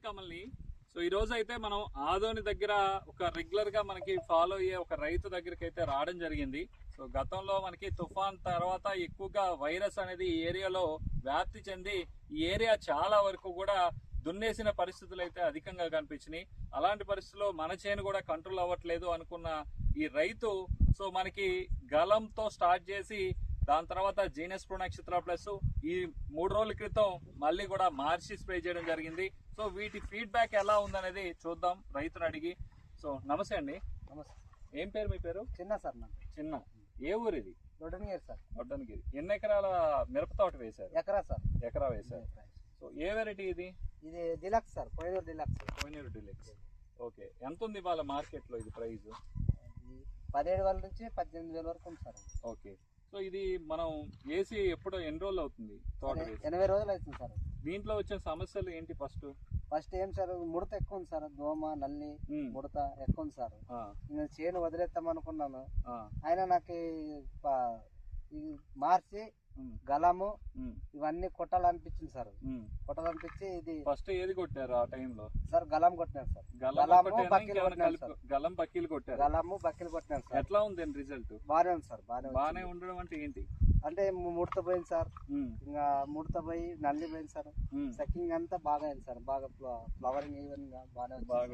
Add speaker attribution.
Speaker 1: కమల్ని. So ఈ రోజు అయితే మనం ఆదోని దగ్గర ఒక రెగ్యులర్ గా మనకి ఫాలో అయ్యే ఒక రైతు దగ్గరికి అయితే రావడం జరిగింది. సో గతంలో మనకి తుఫాన్ తర్వాత ఎక్కువగా వైరస్ అనేది ఈ ఏరియాలో వ్యాప్తి చెంది ఈ ఏరియా చాలా వరకు కూడా దున్నేసిన పరిస్థితులు అయితే అధికంగా కనిపించినాయి. అలాంటి పరిస్థితుల్లో మన చేను కూడా కంట్రోల్ అవ్వట్లేదు అనుకున్న ఈ రైతు సో మనకి గలంతో స్టార్ట్ చేసి దాని తర్వాత జీనస్ ప్రో నక్షత్ర ప్లస్ ఈ 3 రోజుల క్రితం మళ్ళీ కూడా మార్చి స్ప్రే చేయడం జరిగింది. సో వీటి ఫీడ్బ్యాక్ ఎలా ఉందనేది చూద్దాం రైతుని అడిగి. సో నమస్తే అండి.
Speaker 2: నమస్తే.
Speaker 1: ఏం పేరు మీ పేరు?
Speaker 2: చిన్న సార్ నాకు.
Speaker 1: చిన్న. ఏ ఊరు ఇది?
Speaker 2: లొడనగిరి సార్.
Speaker 1: లొడ్డనగిరి. ఎన్ని ఎకరాల మిరప తోట వేశారు?
Speaker 2: ఎకరా సార్.
Speaker 1: ఎకరా వేశారు. సో ఏ వెరైటీ ఇది?
Speaker 2: ఇది deluxe sir, Kohinoor deluxe.
Speaker 1: Kohinoor deluxe. Okay, ఎంత ఉంది ఇవాళ మార్కెట్ లో ఇది ప్రైస్?
Speaker 2: 17,000 నుంచి 18,000 వరకు ఉంది సార్.
Speaker 1: ఓకే, సో ఇది మనం వేసి ఎన్ని రోజులు అవుతుంది తోట వేసి?
Speaker 2: 80 రోజులు అవుతుంది సార్.
Speaker 1: దీంట్లో వచ్చిన సమస్యలు ఏంటి?
Speaker 2: ఫస్ట్ ఏం సార్, ముడత ఎక్కువ ఉంది సార్. దోమ, నల్లి, ముడత ఎక్కువ ఉంది సార్. నేను చేను వదిలేస్తాం అనుకున్నాను. అయినా నాకు ఈ మార్చి గలము ఇవన్నీ కొట్టాలనిపించింది సార్. కొట్టాలనిపించి ఇది
Speaker 1: ఫస్ట్ ఏది కొట్టారు ఆ టైంలో?
Speaker 2: సార్ గలం కొట్టినాను సార్.
Speaker 1: గలము బక్కీలు
Speaker 2: కొట్టినాను సార్.
Speaker 1: ఎట్లా ఉంది రిజల్ట్?
Speaker 2: బాగానే ఉంది సార్.
Speaker 1: బాగానే ఉండడం అంటే ఏంటి?
Speaker 2: అంటే ముడత పోయింది సార్. ఇంకా ముడత పోయి నల్లి పోయింది సార్. సకింగ్ అంతా బాగా అయింది సార్. బాగా ఫ్లవరింగ్ ఈవెన్ గా బాగా